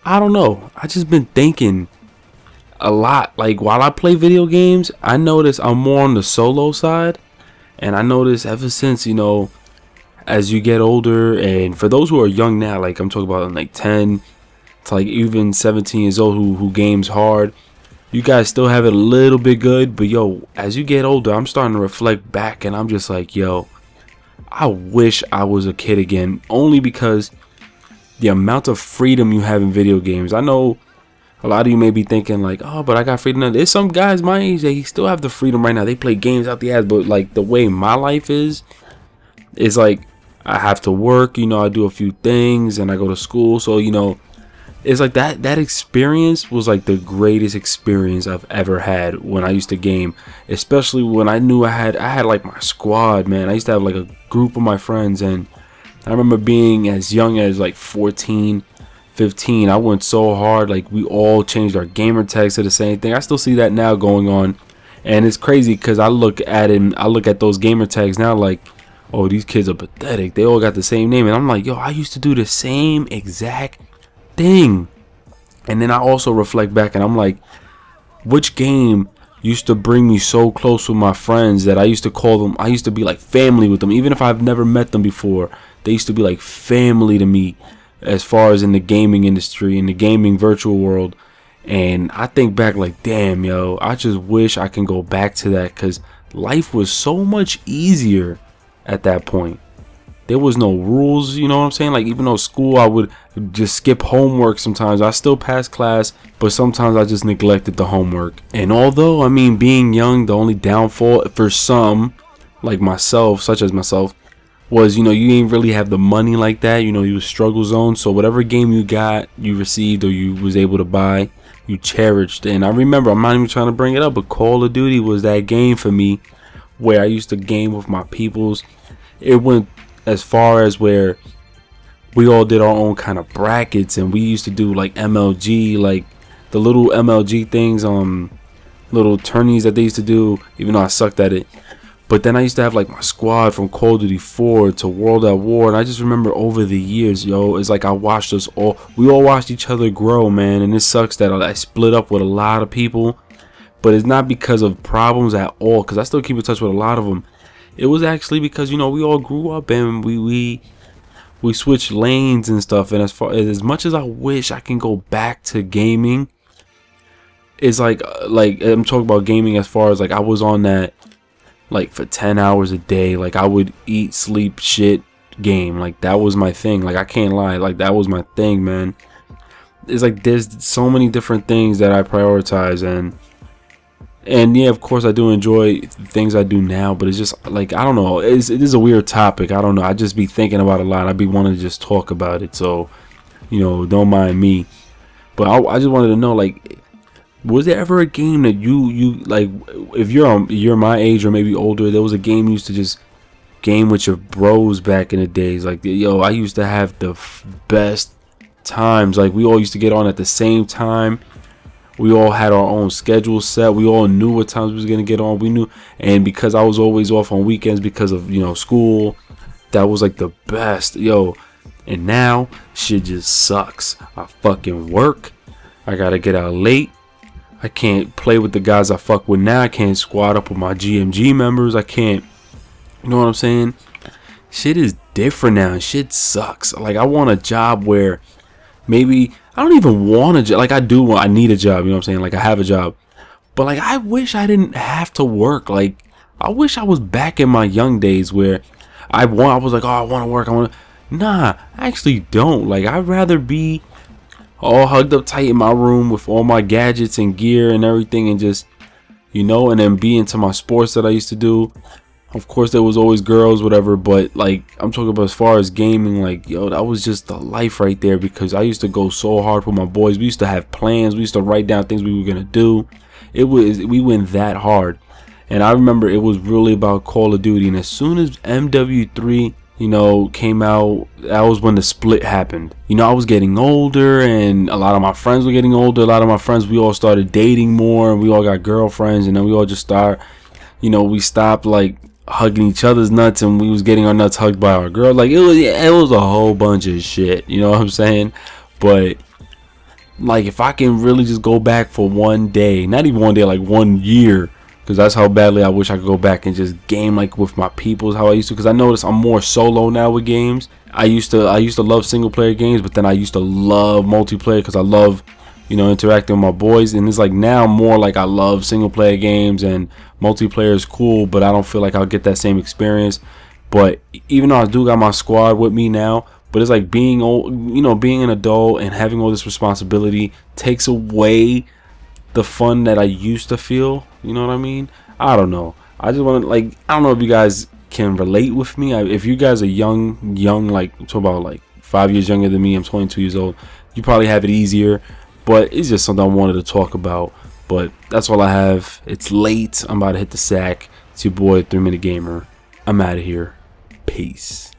I don't know. I just been thinking a lot. Like while I play video games, I notice I'm more on the solo side, and I notice ever since, you know, as you get older, and for those who are young now, like I'm talking about like 10 to like even 17 years old who games hard, you guys still have it a little bit good. But yo, as you get older, I'm starting to reflect back, and I'm just like, yo, I wish I was a kid again, only because the amount of freedom you have in video games. I know a lot of you may be thinking like, oh, but I got freedom now. There's some guys my age that still have the freedom right now. They play games out the ass. But like the way my life is like I have to work, you know, I do a few things and I go to school. So, you know, it's like that experience was like the greatest experience I've ever had when I used to game, especially when I knew I had like my squad, man. I used to have like a group of my friends, and I remember being as young as like 14, 15. I went so hard, like we all changed our gamer tags to the same thing. I still see that now going on, and it's crazy because I look at those gamer tags now like, oh, these kids are pathetic. They all got the same name, and I'm like, yo, I used to do the same exact thing. And then I also reflect back, and I'm like, which game used to bring me so close with my friends that I used to call them, I used to be like family with them, even if I've never met them before. They used to be like family to me as far as in the gaming industry, in the gaming virtual world. And I think back like, damn, yo, I just wish I can go back to that, because life was so much easier at that point. There was no rules, you know what I'm saying? Like, even though school, I would just skip homework sometimes. I still passed class, but sometimes I just neglected the homework. And although, I mean, being young, the only downfall for some, like myself, such as myself, was, you know, you ain't really have the money like that. You know, you was struggle zone. So whatever game you got, you received, or you was able to buy, you cherished. And I remember, I'm not even trying to bring it up, but Call of Duty was that game for me where I used to game with my peoples. It went as far as where we all did our own kind of brackets, and we used to do like MLG, like the little MLG things, little tourneys that they used to do, even though I sucked at it. But then I used to have like my squad from Call of Duty 4 to World at War, and I just remember over the years, yo, it's like I watched us all, we all watched each other grow, man. And it sucks that I split up with a lot of people, but it's not because of problems at all, because I still keep in touch with a lot of them. It was actually because, you know, we all grew up, and we switched lanes and stuff. And as much as I wish I can go back to gaming, it's like I'm talking about gaming as far as like I was on that like for 10 hours a day. Like I would eat, sleep, shit, game. Like that was my thing. Like I can't lie, like that was my thing, man. It's like there's so many different things that I prioritize, and yeah, of course I do enjoy things I do now, but it's just like, I don't know, it is a weird topic. I don't know, I just be thinking about it a lot. I be wanting to just talk about it, so, you know, don't mind me. But I just wanted to know, like, was there ever a game that you like, if you're my age or maybe older, there was a game you used to just game with your bros back in the days? Like, yo, I used to have the best times. Like, we all used to get on at the same time. We all had our own schedule set. We all knew what times we was gonna get on. We knew, and because I was always off on weekends because of, you know, school, that was like the best, yo. And now shit just sucks. I fucking work. I gotta get out late. I can't play with the guys I fuck with now. I can't squad up with my GMG members. I can't, you know what I'm saying? Shit is different now. Shit sucks. Like, I want a job where maybe I don't even want a job. Like, I need a job, you know what I'm saying? Like, I have a job, but like, I wish I didn't have to work. Like, I wish I was back in my young days where I was like, oh, I want to work. Nah, I actually don't. Like, I'd rather be all hugged up tight in my room with all my gadgets and gear and everything, and just, you know, and then be into my sports that I used to do. Of course, there was always girls, whatever, but like, I'm talking about as far as gaming, like, yo, that was just the life right there, because I used to go so hard with my boys. We used to have plans. We used to write down things we were gonna do. We went that hard. And I remember it was really about Call of Duty, and as soon as MW3, you know, came out, that was when the split happened. You know, I was getting older, and a lot of my friends were getting older. A lot of my friends, we all started dating more, and we all got girlfriends, and then we all just start, you know, we stopped like hugging each other's nuts, and we was getting our nuts hugged by our girl. Like, it was a whole bunch of shit, you know what I'm saying? But like if I can really just go back for one day, not even one day, like 1 year, because that's how badly I wish I could go back and just game like with my peoples how I used to. Because I notice I'm more solo now with games. I used to love single player games, but then I used to love multiplayer because I love, you know, interacting with my boys. And it's like now more like I love single player games, and multiplayer is cool, but I don't feel like I'll get that same experience. But even though I do got my squad with me now, but it's like being old, you know, being an adult and having all this responsibility takes away the fun that I used to feel. You know what I mean? I don't know. I just want to, like, I don't know if you guys can relate with me. If you guys are young, like I'm talking about like 5 years younger than me, I'm 22 years old, you probably have it easier. But it's just something I wanted to talk about. But that's all I have. It's late. I'm about to hit the sack. It's your boy 3 Minute Gamer. I'm out of here. Peace.